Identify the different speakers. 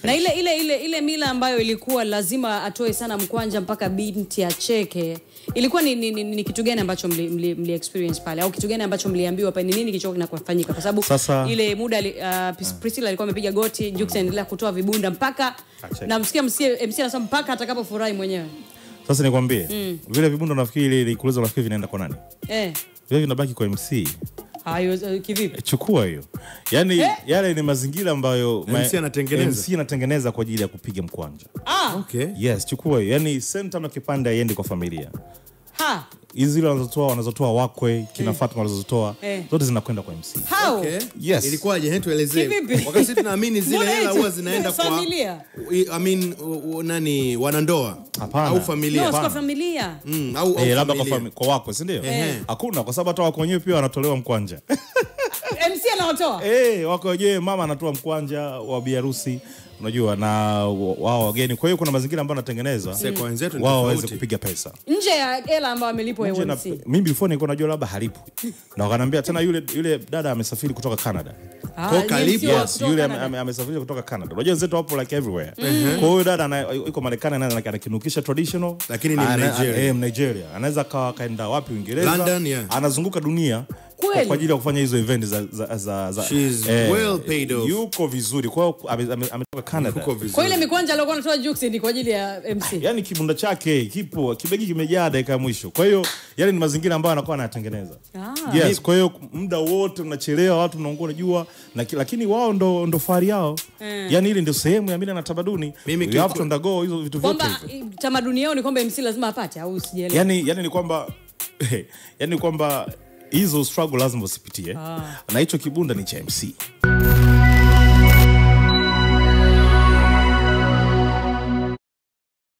Speaker 1: Na ile mila ambayo ilikuwa lazima atoe sana mkwanja mpaka binti acheke. Ilikuwa ni kitu gani ambacho mli experience pale au kitu gani ambacho mliambiwa pale, ni nini kilichokuwa kinafanyika? Kwa sababu ile muda Priscilla alikuwa amepiga goti, Jux anaendelea kutoa vibunda mpaka namsikia MC anasema mpaka atakapofurahi mwenyewe.
Speaker 2: Sasa nikwambie, vile vibunda nafikiri ile kuuliza nafikiri vinaenda kwa nani? Vile vinabaki kwa MC.
Speaker 1: Hayo kivipi?
Speaker 2: Chukua hiyo. Yaani yale ni mazingira ambayo MC anatengeneza kwa ajili ya kupiga mkwanja.
Speaker 3: Okay.
Speaker 2: Yes, chukua hiyo. Yaani center na kipande aende kwa familia. Hizi zile wanazotoa wakwe, kina Fatma wanazotoa, zote zinakwenda kwa MC.
Speaker 1: Okay.
Speaker 2: Yes.
Speaker 3: Ilikuwaje? Tuelezee.
Speaker 1: Wakati
Speaker 3: tunaamini zile hela huwa zinaenda kwa
Speaker 1: familia.
Speaker 3: Nani wanandoa au familia?
Speaker 1: No, kwa familia.
Speaker 3: Au
Speaker 2: labda kwa wakwe, si ndio? Hakuna, kwa sababu hata wakwe wenyewe pia wanatolewa mkwanja.
Speaker 1: MC anatoa?
Speaker 2: Wakwe wenyewe mama anatoa mkwanja wa biharusi. Unajua na wao wageni, kwa hiyo kuna mazingira ambayo natengeneza wao waweze kupiga pesa
Speaker 1: nje ya hela ambayo amelipwa MC.
Speaker 2: Mimi before nilikuwa najua labda halipwi, na wakaniambia tena yule dada amesafiri kutoka Canada.
Speaker 3: Kwa karibu.
Speaker 2: Yes, yule amesafiri kutoka Canada. Unajua wenzetu hapo like everywhere. Kwa hiyo dada yuko Marekani, anakinukisha traditional,
Speaker 3: lakini ni Nigeria.
Speaker 2: Nigeria. Anaweza kaenda wapi, Uingereza,
Speaker 3: London,
Speaker 2: anazunguka dunia kwa ajili ya kufanya hizo event za
Speaker 3: she's well paid off.
Speaker 2: Yuko vizuri. Kwa hiyo ametoka Canada.
Speaker 1: Kwa ile mikwanja alikuwa anatoa Jux ni kwa ajili ya MC.
Speaker 2: Yaani kibunda chake kipo, kibegi kimejaa dakika ya mwisho. Kwa hiyo yale ni mazingira ambayo anakuwa anatengeneza. Yes, kwa hiyo muda wote unachelewa, watu mnaongea jua, lakini wao ndo fahari yao. Yaani ile ndio sehemu ya mila na tamaduni. You have to undergo hizo vitu vyote.
Speaker 1: Kwamba tamaduni yao ni kwamba MC lazima apate au usijielewe.
Speaker 2: Yaani ni kwamba hizo struggle lazima usipitie. Na hicho kibunda ni cha MC.